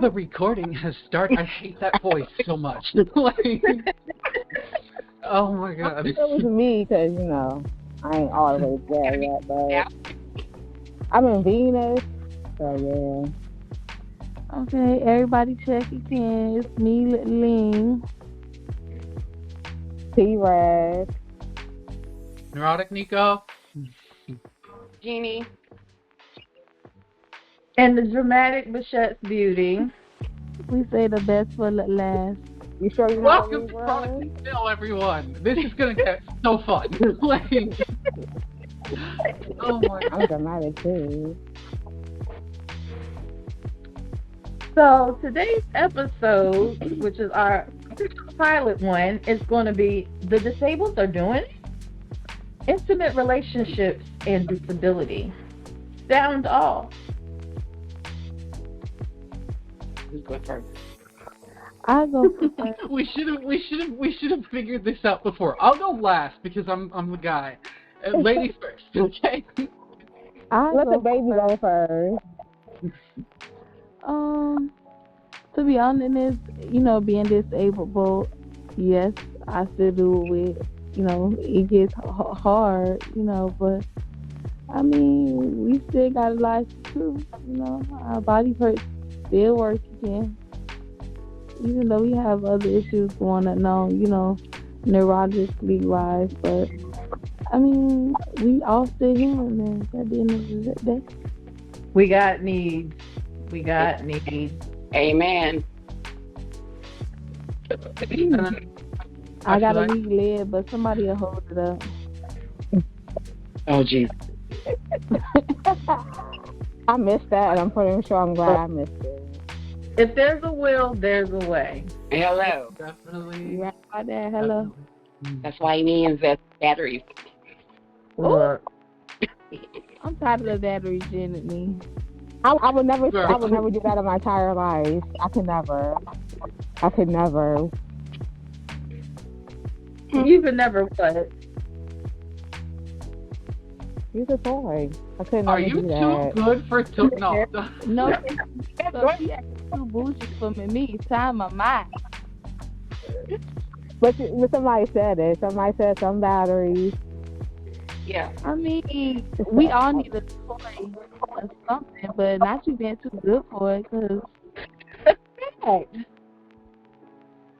The recording has started. I hate that voice so much. Like, oh my god. It was me because, I ain't all the way there yet, but I'm in Venus, so yeah. Okay, everybody check again. It's me, Ling. T-Red. Neurotic Nico. Jeannie. And the dramatic Bichette's Beauty. We say the best for last. You sure you Welcome to Chronically Ch, everyone. This is gonna get so fun. Like, oh my god. I'm dramatic too. So today's episode, which is our pilot one, is going to be The Disabled Are Doing It? Intimate Relationships and Disability. Sound off. Who's going first? I go first. we should have figured this out before. I'll go last because I'm the guy. Ladies first, okay? Let the baby go first. To be honest, being disabled, yes, I still do it with, it gets hard, but I mean, we still got a life too, our body parts still work again. Even though we have other issues going on, neurologically wise, but I mean, we all still human, man, at the end of the day. We got needs. Amen. I got a weak leg, but somebody will hold it up. Oh, geez. I missed that, and I'm pretty sure I'm glad I missed it. If there's a will, there's a way. Hello. Definitely. You right about that? Hello. That's why you need to invest batteries. Look. I'm tired of the battery Janet. I would never do that in my entire life. I could never. You could never what? Use a toy. I couldn't Are never you do too that. good for no? No, so she acting too bougie for me. Time of mine. But somebody said it. Somebody said some batteries. Yeah. I mean, we all need a toy or something, but not you being too good for it, because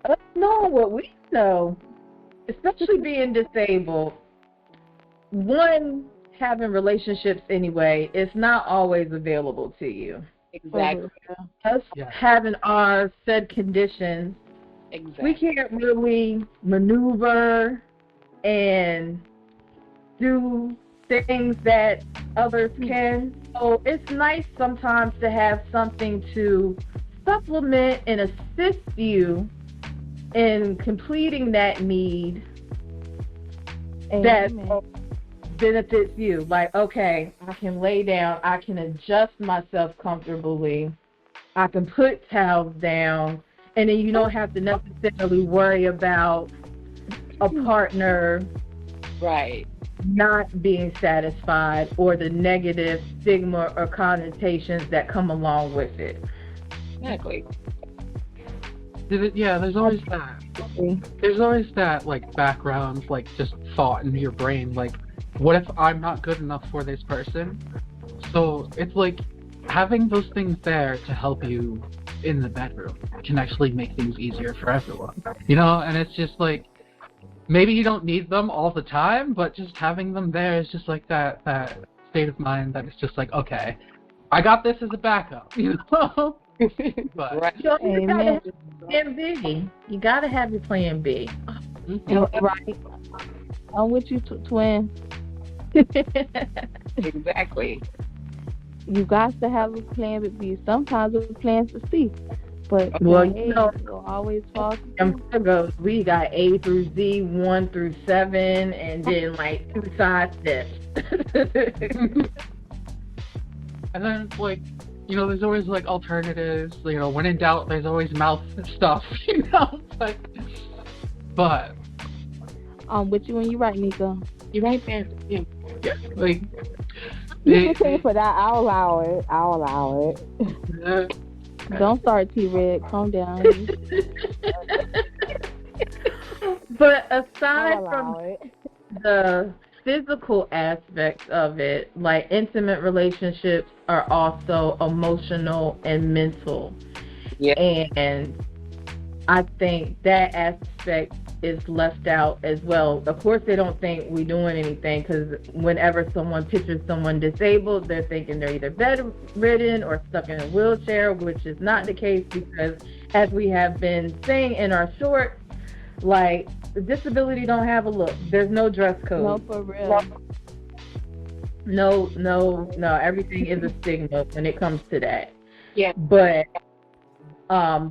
Us knowing what we know, especially being disabled, one, having relationships anyway, is not always available to you. Exactly. Us having our said conditions, Exactly. we can't really maneuver and do things that others can. So it's nice sometimes to have something to supplement and assist you in completing that need that benefits you. Like, okay, I can lay down, I can adjust myself comfortably, I can put towels down, and then you don't have to necessarily worry about a partner Right. not being satisfied or the negative stigma or connotations that come along with it. Exactly. Yeah, there's always that. There's always that, like, background, like, just thought in your brain, like, what if I'm not good enough for this person? So it's like having those things there to help you in the bedroom can actually make things easier for everyone. And it's just like, maybe you don't need them all the time, but just having them there is just like that state of mind that it's just like, okay, I got this as a backup, But, Right. You gotta have plan B. You gotta have your plan B. Right. I'm with you, twin. Exactly. You got to have a plan B. Sometimes it's plans to C. But Well, you'll always fall and Virgos, we got A through Z, 1 through 7, and then like 2 side steps. and then it's like, there's always like alternatives. When in doubt, there's always mouth stuff. But I'm with you when you're right, Nico. You're right there. Yeah. You can pay for that. I'll allow it. Don't start, T-Red. Calm down. But I'll aside allow from it. the physical aspects of it, like intimate relationships are also emotional and mental. Yeah. And I think that aspect is left out as well. Of course, they don't think we're doing anything because whenever someone pictures someone disabled, they're thinking they're either bedridden or stuck in a wheelchair, which is not the case because, as we have been saying in our shorts, like, disability don't have a look. There's no dress No, code. for real. No. Everything is a stigma when it comes to that. Yeah. But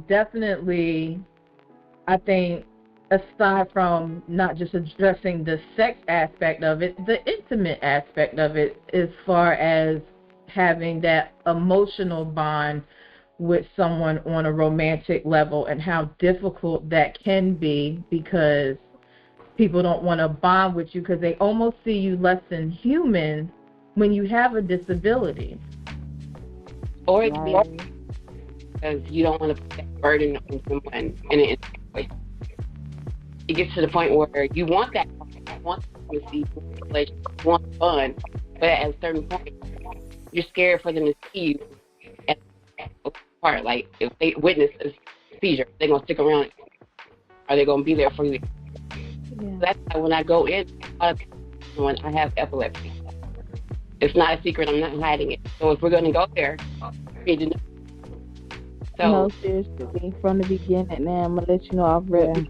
definitely, I think aside from not just addressing the sex aspect of it, the intimate aspect of it, as far as having that emotional bond with someone on a romantic level and how difficult that can be because people don't want to bond with you because they almost see you less than human when you have a disability. Or it could be Right. because you don't want to put that burden on someone in an intimate way. It gets to the point where you want that, you want intimacy, you want fun, but at a certain point, you're scared for them to see you at the part. Like, if they witness a seizure, they're going to stick around. Are they going to be there for you? Yeah. That's why when I go in, when I have epilepsy, it's not a secret. I'm not hiding it. So if we're going to go there, we need to know. No, So, seriously, from the beginning, now I'm gonna let you know off rip. Yeah.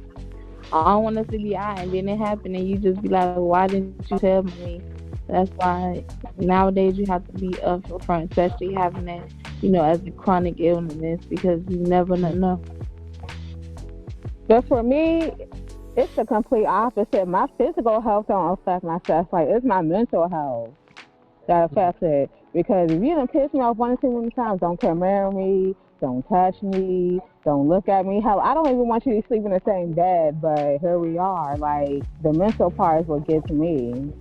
I don't want us to be out and then it happen and you just be like, why didn't you tell me? That's why nowadays you have to be upfront, especially having that, as a chronic illness because you never know. But for me, it's the complete opposite. My physical health don't affect my sex. Like, it's my mental health that affects it. Because if you done piss me off one or too many times, don't come near me, don't touch me, don't look at me. Hell, I don't even want you to sleep in the same bed, but here we are. Like, the mental part is what gets me.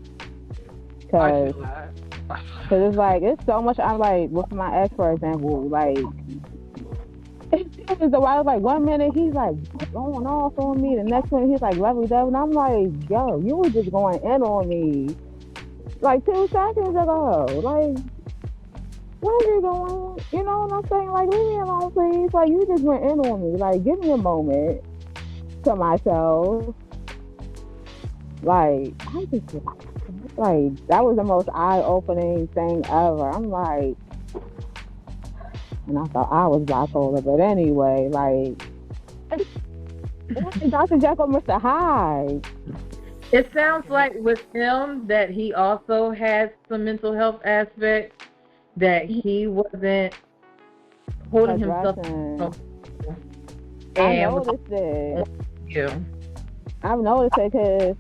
I Because feel that. it's like, it's so much. I'm like, with my ex, for example, like, it was like 1 minute he's like going off on me, the next minute he's like lovey dovey, and I'm like, yo, you were just going in on me like 2 seconds ago. Like, where are you going? You know what I'm saying? Like, leave me alone, please. Like, you just went in on me. Like, give me a moment to myself. Like, I just like that was the most eye-opening thing ever. I'm like, and I thought I was bipolar, but anyway, like, Dr. Jekyll, Mr. Hyde. It sounds like with him that he also has some mental health aspects that he wasn't holding himself. Addressing. I And noticed it. you. I've noticed it because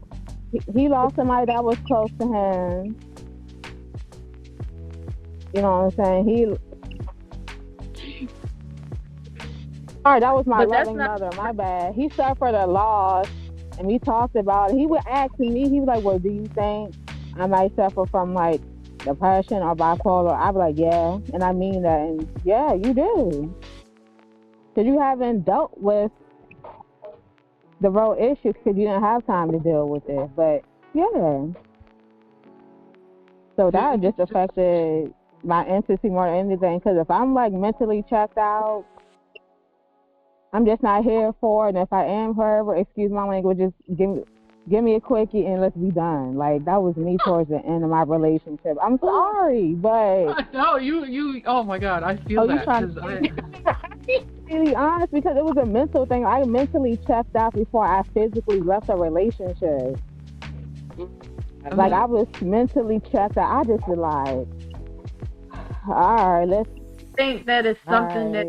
he lost somebody that was close to him. You know what I'm saying? Sorry, that was my But that's loving not- mother. My bad. He suffered a loss, and we talked about it. He would ask me. He was like, "Well, do you think I might suffer from like depression or bipolar?" I'd be like, "Yeah," and I mean that. And yeah, you do, because you haven't dealt with the real issues because you didn't have time to deal with it. But yeah, so that just affected my intimacy more than anything. Because if I'm like mentally checked out, I'm just not here for it. And if I am, however, excuse my language, just give me a quickie and let's be done. Like, that was me towards the end of my relationship. I'm sorry, but No, you. Oh my God, I feel Oh, you that. trying 'Cause to really honest, because it was a mental thing. I mentally checked out before I physically left a relationship. Like, I was mentally checked out. I just was like, all right, let's. I think that is something that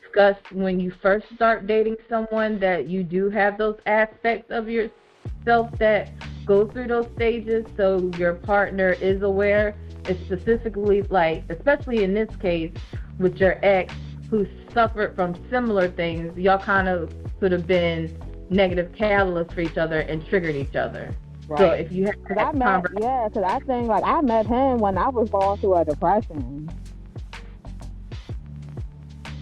discuss when you first start dating someone, that you do have those aspects of yourself that go through those stages, so your partner is aware. It's specifically, like, especially in this case with your ex who suffered from similar things, y'all kind of could have been negative catalysts for each other and triggered each other. Right. So if you have that because I think, like, I met him when I was going through a depression.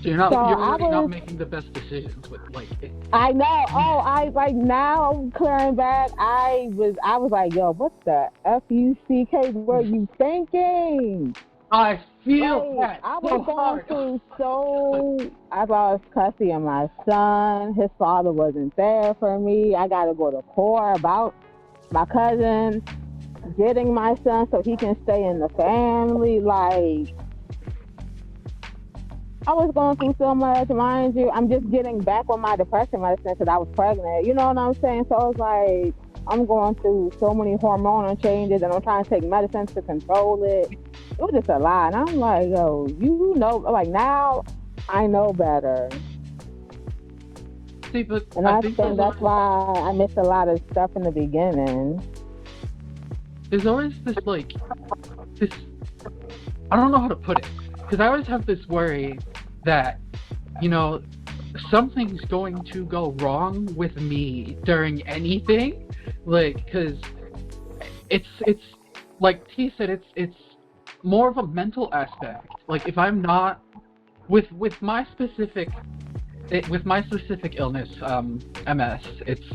So you're not So you're I already not was, making the best decisions with like it. I know. Oh, I like now clearing back. I was like, yo, what the fuck were you thinking? I feel Like that I was so going hard. through so. I lost custody of my son. His father wasn't there for me. I got to go to court about my cousin getting my son so he can stay in the family. Like I was going through so much, mind you. I'm just getting back on my depression medicine because I was pregnant. You know what I'm saying? So it's like I'm going through so many hormonal changes, and I'm trying to take medicine to control it. It was just a lot, and I'm like, yo, you know, like now I know better, See, but and I I think think that's why I missed a lot of stuff in the beginning. there's always this like this. I don't know how to put it because I always have this worry that you know something's going to go wrong with me during anything, like because it's like T said, it's more of a mental aspect. Like if I'm not with my specific with my specific illness, MS, it's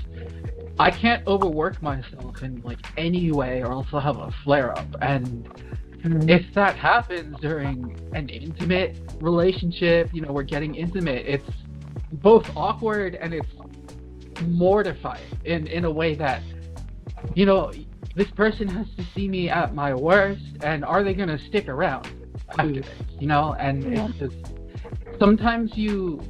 I can't overwork myself in like any way, or else I'll have a flare up. And if that happens during an intimate relationship, we're getting intimate. It's both awkward and it's mortifying in a way that this person has to see me at my worst, and are they gonna stick around after this? And it's just sometimes you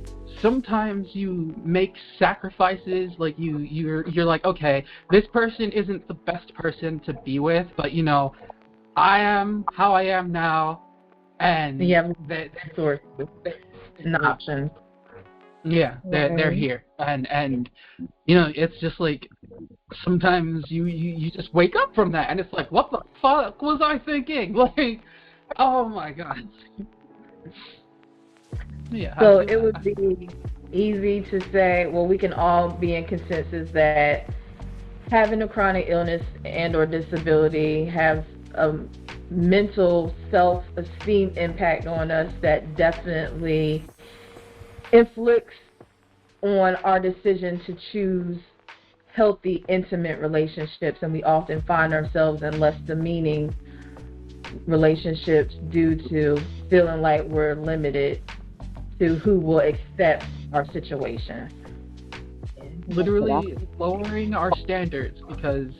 make sacrifices, like you're like, okay, this person isn't the best person to be with, but I am how I am now, and that source an option. Yeah, they're here, and it's just like sometimes you just wake up from that, and it's like, what the fuck was I thinking? Like, oh my god. Yeah. So it would be easy to say, well, we can all be in consensus that having a chronic illness and or disability has a mental self-esteem impact on us that definitely inflicts on our decision to choose healthy, intimate relationships, and we often find ourselves in less demeaning relationships due to feeling like we're limited to who will accept our situation. Literally lowering our standards because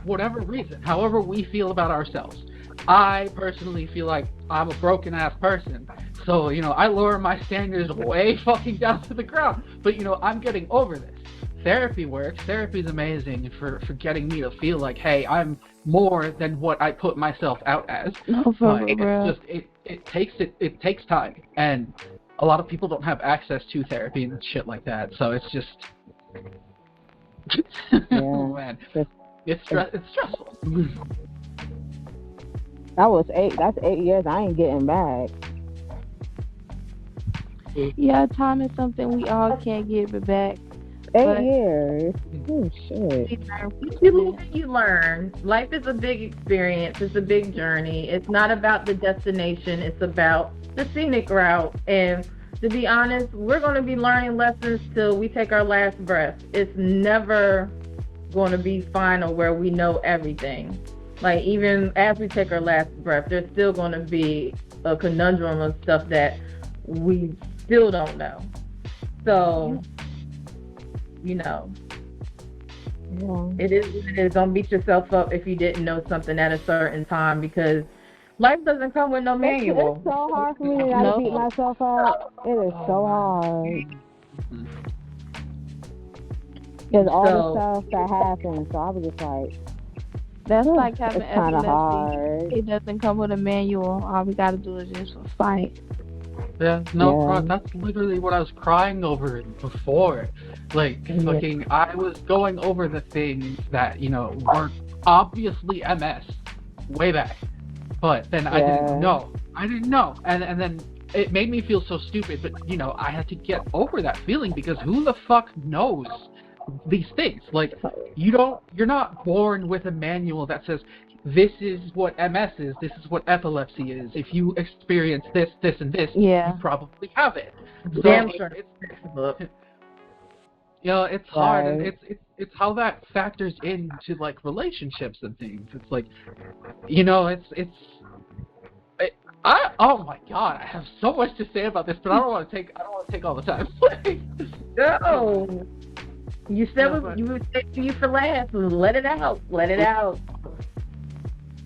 whatever reason, however we feel about ourselves. I personally feel like I'm a broken ass person. So, I lower my standards way fucking down to the ground. But, I'm getting over this. Therapy works. Therapy is amazing for getting me to feel like, hey, I'm more than what I put myself out as. No, but real. it's just it takes time, and a lot of people don't have access to therapy and shit like that. So it's just oh man, it's stressful. That's 8 years I ain't getting back. Yeah, time is something we all can't get back. 8 years. Oh shit. You learn. Life is a big experience. It's a big journey. It's not about the destination. It's about the scenic route. And to be honest, we're going to be learning lessons till we take our last breath. It's never going to be final where we know everything. Like, even as we take our last breath, there's still going to be a conundrum of stuff that we still don't know. So, it is. Don't beat yourself up if you didn't know something at a certain time, because life doesn't come with no manual. It's so hard for me to not beat myself up. It is so hard. Because all the stuff that happened, so I was just like, that's like having it's kind of hard. It doesn't come with a manual. All we got to do is just fight. Yeah, that's literally what I was crying over before. Like, fucking, I was going over the things that, were obviously MS way back. But then I didn't know. And then it made me feel so stupid, but, I had to get over that feeling, because who the fuck knows these things? Like, you're not born with a manual that says, this is what MS is, this is what epilepsy is. If you experience this, this, and this, Yeah. you probably have it. So Damn sure. it's hard, and Right. it's how that factors into like relationships and things. It's like, it's oh my god, I have so much to say about this, but I don't want to take all the time. No. You said No, but- you would say to you for last. Let it out. Let it out.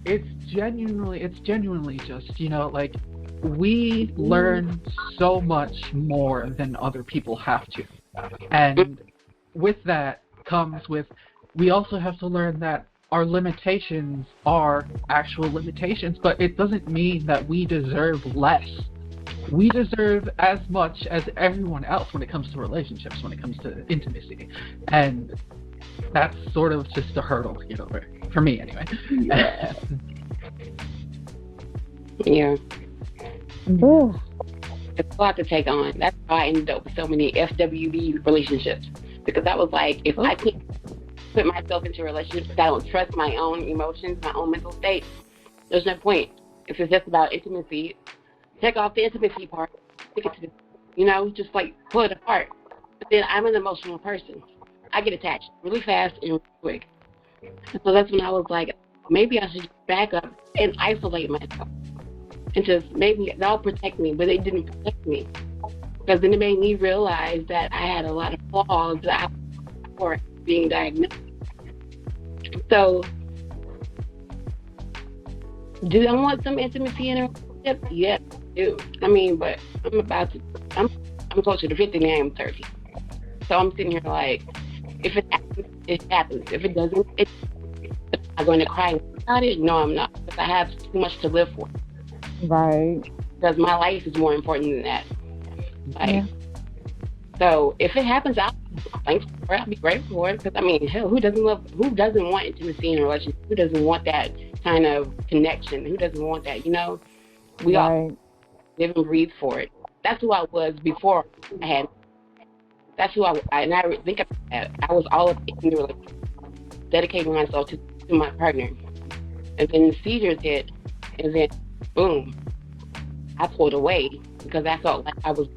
It's genuinely just, like, we learn so much more than other people have to. And with that comes with, we also have to learn that our limitations are actual limitations, but it doesn't mean that we deserve less. We deserve as much as everyone else when it comes to relationships, when it comes to intimacy. And that's sort of just a hurdle to get over, for me anyway. Yeah. Ugh. It's a lot to take on. That's why I ended up with so many FWB relationships. Because I was like, if I can't put myself into relationships because I don't trust my own emotions, my own mental state, there's no point. If it's just about intimacy, take off the intimacy part, stick it to the, just like pull it apart. But then I'm an emotional person. I get attached really fast and really quick. And so that's when I was like, maybe I should back up and isolate myself. And just maybe that'll protect me, but it didn't protect me. Because then it made me realize that I had a lot of flaws that I was before being diagnosed. So, do I want some intimacy in a relationship? Yes, I do. I mean, but I'm closer to 50 than I am 30. So I'm sitting here like, if it happens, it happens. If it doesn't, am I going to cry about it? No, I'm not. Because I have too much to live for. Right. Because my life is more important than that. Yeah. So if it happens, I'll be thankful for it. I'll be grateful for it. Because I mean, hell, who doesn't want intimacy in a relationship? Who doesn't want that kind of connection? Who doesn't want that? We all live and breathe for it. That's who I was before I had. That's who I think about that. I was all up in the relationship, dedicating myself to my partner, and then the seizures hit, and then boom, I pulled away because I felt like I was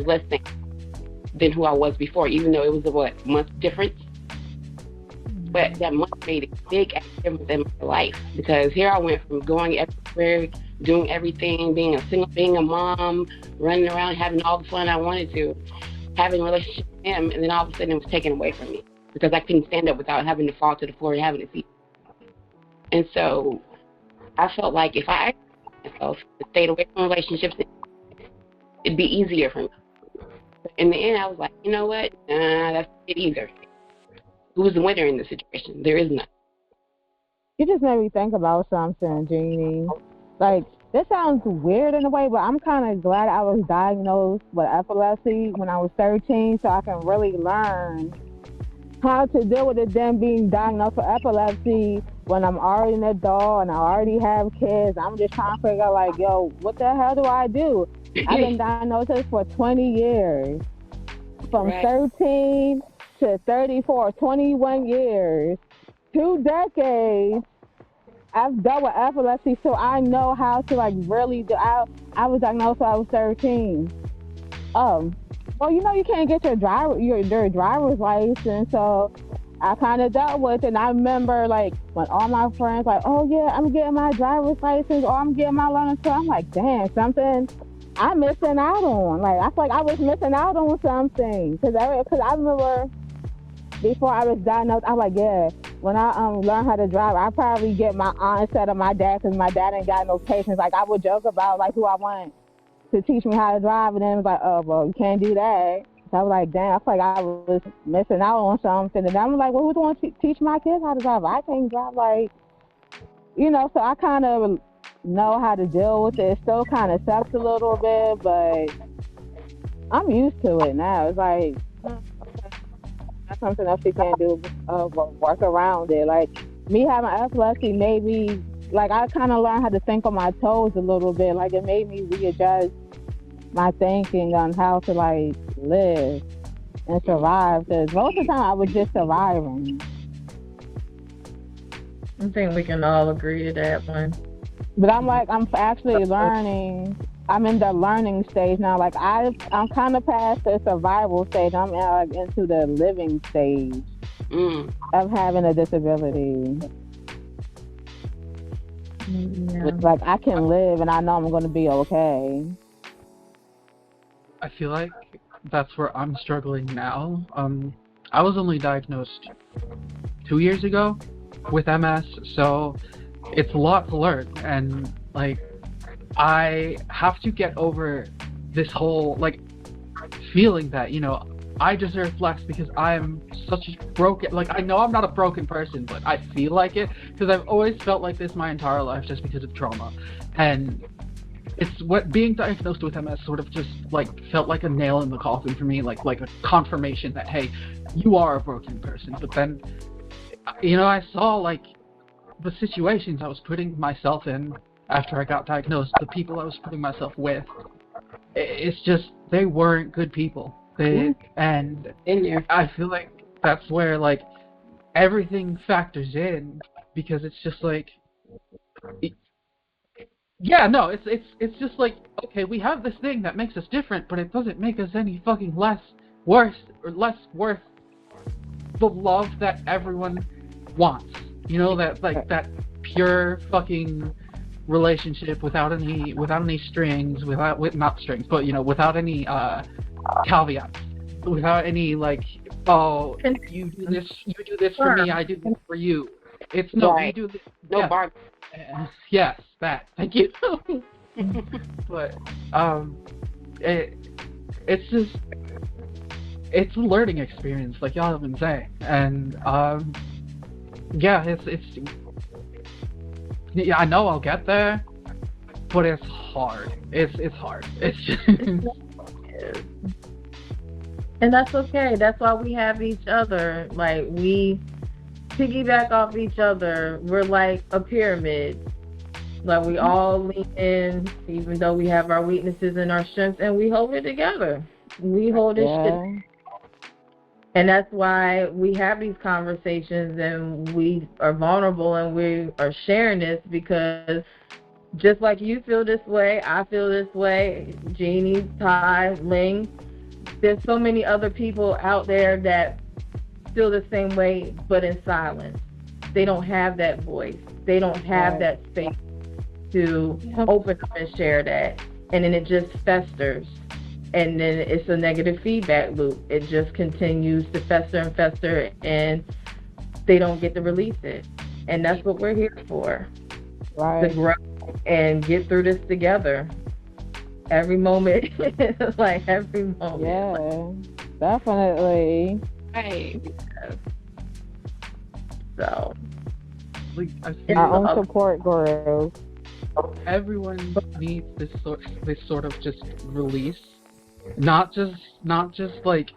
less than who I was before, even though it was a month difference. But that month made a big difference in my life because here I went from going everywhere, doing everything, being a mom, running around, having all the fun I wanted to, having a relationship with him, and then all of a sudden it was taken away from me because I couldn't stand up without having to fall to the floor and having to see. And so I felt like if I stayed away from relationships, it'd be easier for me. In the end, I was like, you know what? That's it either. Who's the winner in this situation? There is none. You just made me think about something, Jeannie. Like, this sounds weird in a way, but I'm kind of glad I was diagnosed with epilepsy when I was 13 so I can really learn how to deal with it then being diagnosed with epilepsy when I'm already an adult and I already have kids. I'm just trying to figure out, like, yo, what the hell do I do? I've been diagnosed for 20 years. From 13 to 34, 21 years, 2 decades. I've dealt with epilepsy, so I know how to, like, really do. I was diagnosed when I was 13. Well, you can't get your driver's license, so I kind of dealt with it. And I remember, like, when all my friends, like, oh, yeah, I'm getting my driver's license or I'm getting my learner's permit. I'm like, damn, something I'm missing out on. Like, I feel like I was missing out on something. Because I remember before I was diagnosed, I was like, yeah, when I learn how to drive, I probably get my aunt instead of my dad because my dad ain't got no patience. Like, I would joke about, like, who I want to teach me how to drive, and then it was like, oh, well, you can't do that. So I was like, damn, I feel like I was missing out on something. And I'm like, well, who's going to teach my kids how to drive? I can't drive. Like, so I kind of know how to deal with it. It still kind of sucks a little bit, but I'm used to it now. It's like, that's something else you can't do, work around it. Like, me having epilepsy made me, like, I kind of learned how to think on my toes a little bit. Like, it made me readjust my thinking on how to, like, live and survive. Because most of the time I was just surviving. I think we can all agree to that one. But I'm like, I'm actually learning. I'm in the learning stage now. Like I'm kind of past the survival stage. I'm like into the living stage Mm. of having a disability. Yeah. Like I can live, and I know I'm going to be okay. I feel like that's where I'm struggling now. I was only diagnosed 2 years ago with MS, so it's a lot to learn, and like I have to get over this whole like feeling that I deserve less because I'm such a broken. Like I know I'm not a broken person, but I feel like it because I've always felt like this my entire life just because of trauma, and it's what being diagnosed with MS sort of just like felt like a nail in the coffin for me, like a confirmation that hey, you are a broken person. But then, I saw like the situations I was putting myself in after I got diagnosed, the people I was putting myself with. It's just they weren't good people. And In there. I feel like that's where like everything factors in because it's just like. Yeah, no, it's just like okay, we have this thing that makes us different, but it doesn't make us any fucking less worse or less worth the love that everyone wants. That like that pure fucking relationship without any strings, not strings, but without any caveats, without any like you do this for me, I do this for you. It's no, right. you do this. No Yeah. bark. Yes, that. Thank you. But it's a learning experience, like y'all have been saying, and yeah, yeah, I know I'll get there, but it's hard. It's hard. It's just. And that's okay. That's why we have each other. Like we piggyback off each other. We're like a pyramid. Like we all lean in, even though we have our weaknesses and our strengths, and we hold it together. We hold this shit. And that's why we have these conversations and we are vulnerable and we are sharing this because just like you feel this way, I feel this way, Jeannie, Ty, Ling, there's so many other people out there that feel the same way but in silence. They don't have that voice. They don't have that space to open up and share that. And then it just festers. And then it's a negative feedback loop. It just continues to fester and fester, and they don't get to release it. And that's what we're here for. Right. To grow and get through this together. Every moment, like every moment. Yeah, definitely. Right. So, Like, I feel our own support group. Everyone needs this sort of just release. Not just like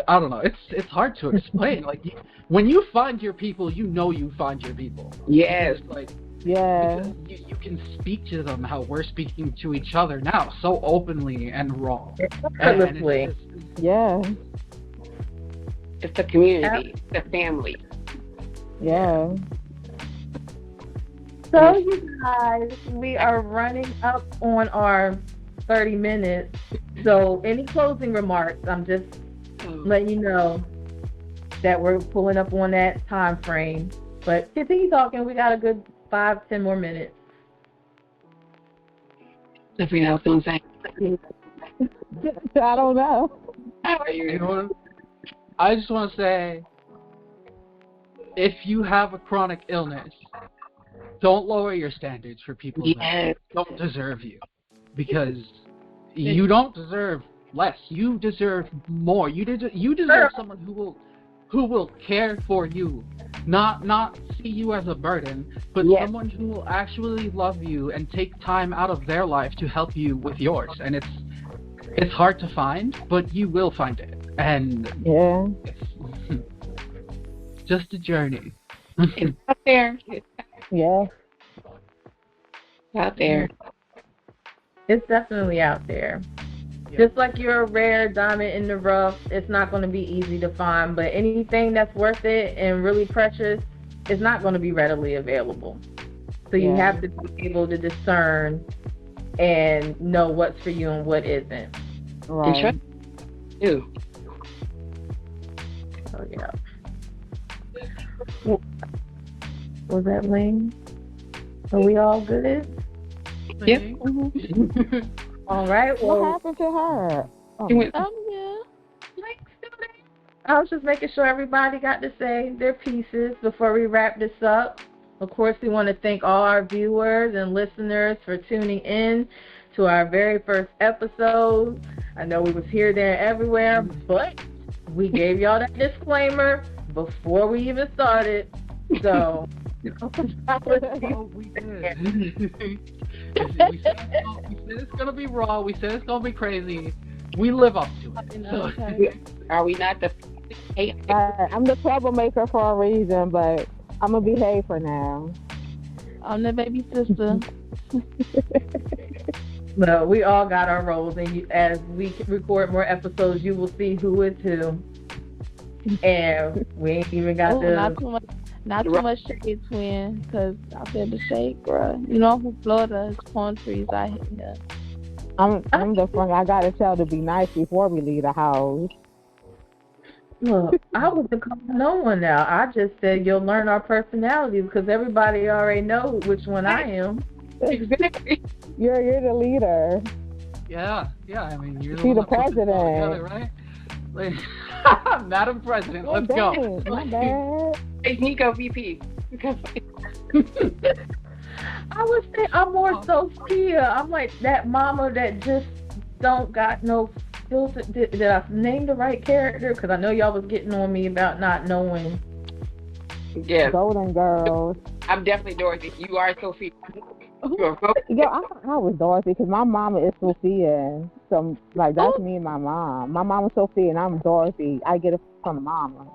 I don't know. It's hard to explain. Like when you find your people, you find your people. Yes. It's like yeah, because you can speak to them how we're speaking to each other now, so openly and raw. Effortlessly. Yeah. It's a community. It's a family. Yeah. So you guys, we are running up on our 30 minutes. So any closing remarks? I'm just letting you know that we're pulling up on that time frame. But continue talking. We got a good 5-10 more minutes. Something else to say? I don't know. How are you? I just want to say, if you have a chronic illness, don't lower your standards for people that don't deserve you, because you don't deserve less. You deserve more. You deserve someone who will care for you, not see you as a burden, but someone who will actually love you and take time out of their life to help you with yours. And it's hard to find, but you will find it. And it's just a journey. It's out there. Yeah. Out there. It's definitely out there. Just like you're a rare diamond in the rough, it's not going to be easy to find, but anything that's worth it and really precious, it's not going to be readily available. So you have to be able to discern and know what's for you and what isn't. Right. Ew. So yeah. Was that Ling? Are we all good? Yep. Mm-hmm. All right. What Well, happened to her? Yeah. I was just making sure everybody got to say their pieces before we wrap this up. Of course, we want to thank all our viewers and listeners for tuning in to our very first episode. I know we was here, there, and everywhere, but we gave y'all that disclaimer before we even started. So, Oh, we did. we said it's gonna be raw. We said it's gonna be crazy. We live up to it. So. Are we not the? Hey, I'm the troublemaker for a reason, but I'm gonna behave for now. I'm the baby sister. No, we all got our roles, and as we record more episodes, you will see who is who. And we ain't even got not too much shade, twin, because I feel the shade, bro. You know, I'm from Florida. It's palm trees out here. I'm the friend I gotta tell to be nice before we leave the house. Look, I wasn't calling no one now. I just said you'll learn our personalities because everybody already know which one I am. exactly. You're the leader. Yeah. I mean, you're the one that puts it president. all together, right? Like, Madam President, let's go. My bad. Hey, Nico VP. I would say I'm more Sophia. I'm like that mama that just don't got no filter. Did I name the right character? Because I know y'all was getting on me about not knowing. Yeah. Golden Girls. I'm definitely Dorothy. You are Sophia. Yo, I was Dorothy because my mama is Sophia. So, like, that's me and my mom. My mom is Sophia and I'm Dorothy. I get it from mama.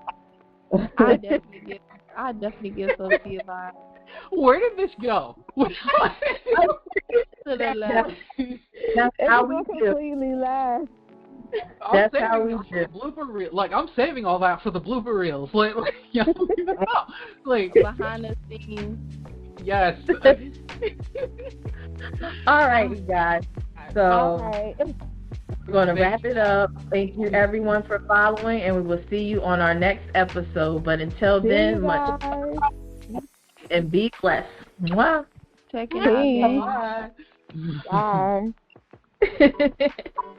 I definitely get Sophia vibe. Where did this go? To the left. That's how we do. Completely left. That's how we do. Blooper reel. Like, I'm saving all that for the blooper reels. Like you don't even know. Like, Behind the scenes. yes. All right, you guys. So we're going to wrap it up. Thank you, everyone, for following, and we will see you on our next episode. But until then, much and be blessed. Mwah. Check it out. Bye. Bye.